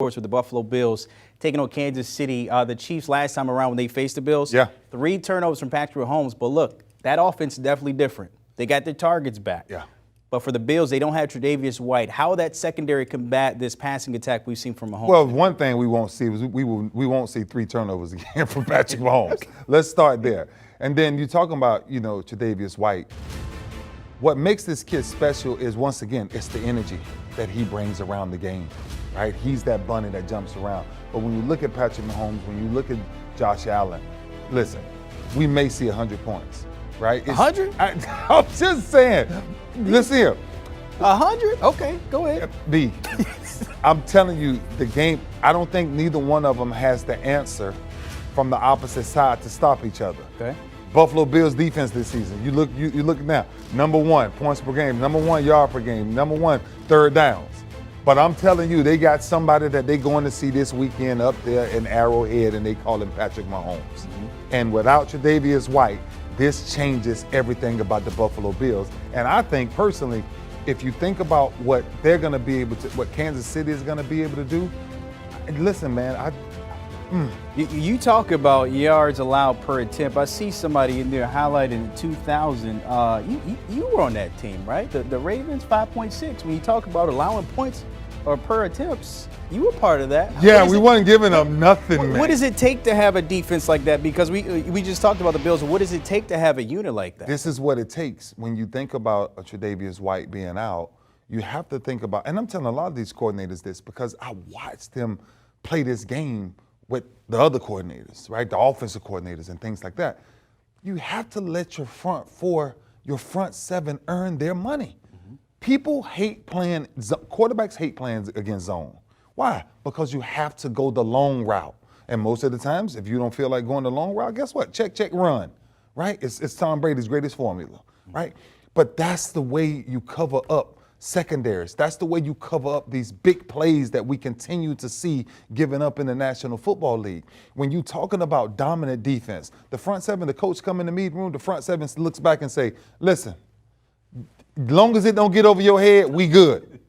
with the Buffalo Bills taking on Kansas City. The Chiefs last time around when they faced the Bills, 3 turnovers from Patrick Mahomes. But look, that offense is definitely different. They got their targets back. Yeah. But for the Bills, they don't have Tre'Davious White. How will that secondary combat this passing attack we've seen from Mahomes? Well, one thing we won't see is we won't see 3 turnovers again from Patrick Mahomes. Okay. Let's start there. And then you're talking about, Tre'Davious White. What makes this kid special is, once again, it's the energy that he brings around the game, right? He's that bunny that jumps around. But when you look at Patrick Mahomes, when you look at Josh Allen, listen, we may see 100 points, right? 100? I'm just saying. Listen here. 100? Okay, go ahead. B, I'm telling you, the game, I don't think neither one of them has the answer from the opposite side to stop each other. Okay. Buffalo Bills defense this season. You look now. Number 1 points per game. Number 1 yard per game. Number 1 third downs. But I'm telling you, they got somebody that they're going to see this weekend up there in Arrowhead, and they call him Patrick Mahomes. Mm-hmm. And without Tre'Davious White, this changes everything about the Buffalo Bills. And I think personally, if you think about what they're going to be able to, what Kansas City is going to be able to do, listen, man, You talk about yards allowed per attempt. I see somebody in there highlighted in 2000. You were on that team, right? The Ravens 5.6. When you talk about allowing points or per attempts, you were part of that. Yeah, we wasn't giving them nothing, man. What does it take to have a defense like that? Because we just talked about the Bills. What does it take to have a unit like that? This is what it takes. When you think about a Tre'Davious White being out, you have to think about, and I'm telling a lot of these coordinators this because I watched them play this game with the other coordinators, right? The offensive coordinators and things like that. You have to let your front 7 earn their money. Mm-hmm. People hate quarterbacks hate playing against zone. Why? Because you have to go the long route. And most of the times, if you don't feel like going the long route, guess what? Check, run, right? It's Tom Brady's greatest formula, right? But that's the way you cover up secondaries. That's the way you cover up these big plays that we continue to see given up in the National Football League. When you're talking about dominant defense, the front 7, the coach come in the meeting room, the front 7 looks back and say, listen, as long as it don't get over your head, we good.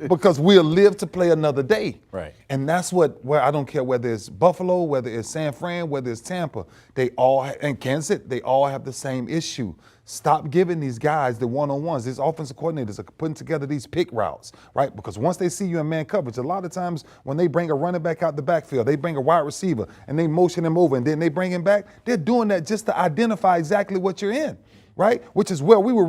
Because we'll live to play another day. Right. And that's where I don't care whether it's Buffalo, whether it's San Fran, whether it's Tampa, and Kansas City, they all have the same issue. Stop giving these guys the one-on-ones. These offensive coordinators are putting together these pick routes, right? Because once they see you in man coverage, a lot of times when they bring a running back out the backfield, they bring a wide receiver and they motion him over and then they bring him back, they're doing that just to identify exactly what you're in, right? Which is where we were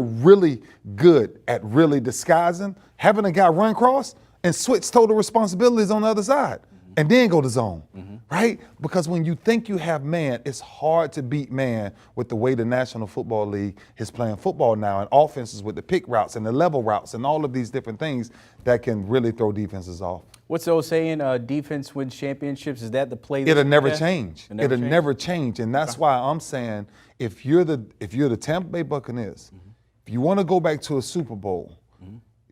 really good at really disguising, having a guy run cross and switch total responsibilities on the other side. And then go to zone, right? Because when you think you have man, it's hard to beat man with the way the National Football League is playing football now, and offenses with the pick routes and the level routes and all of these different things that can really throw defenses off. What's the old saying, defense wins championships? Is that the play? It'll never change. It'll never change. And that's why I'm saying if you're the Tampa Bay Buccaneers, if you want to go back to a Super Bowl,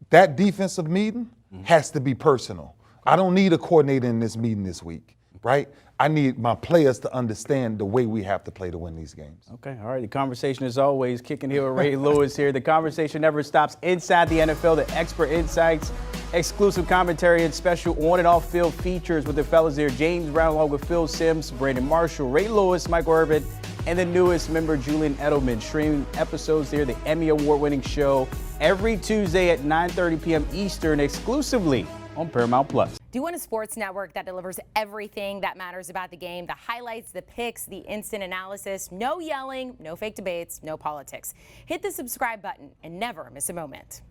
that defensive meeting has to be personal. I don't need a coordinator in this meeting this week, right? I need my players to understand the way we have to play to win these games. Okay, all right. The conversation is always kicking here with Ray Lewis here. The conversation never stops inside the NFL. The expert insights, exclusive commentary, and special on and off field features with the fellas here. James Brown along with Phil Simms, Brandon Marshall, Ray Lewis, Michael Irvin, and the newest member, Julian Edelman. Streaming episodes there, the Emmy Award-winning show, every Tuesday at 9:30 p.m. Eastern, exclusively on Paramount Plus. Do you want a sports network that delivers everything that matters about the game? The highlights, the picks, the instant analysis, no yelling, no fake debates, no politics. Hit the subscribe button and never miss a moment.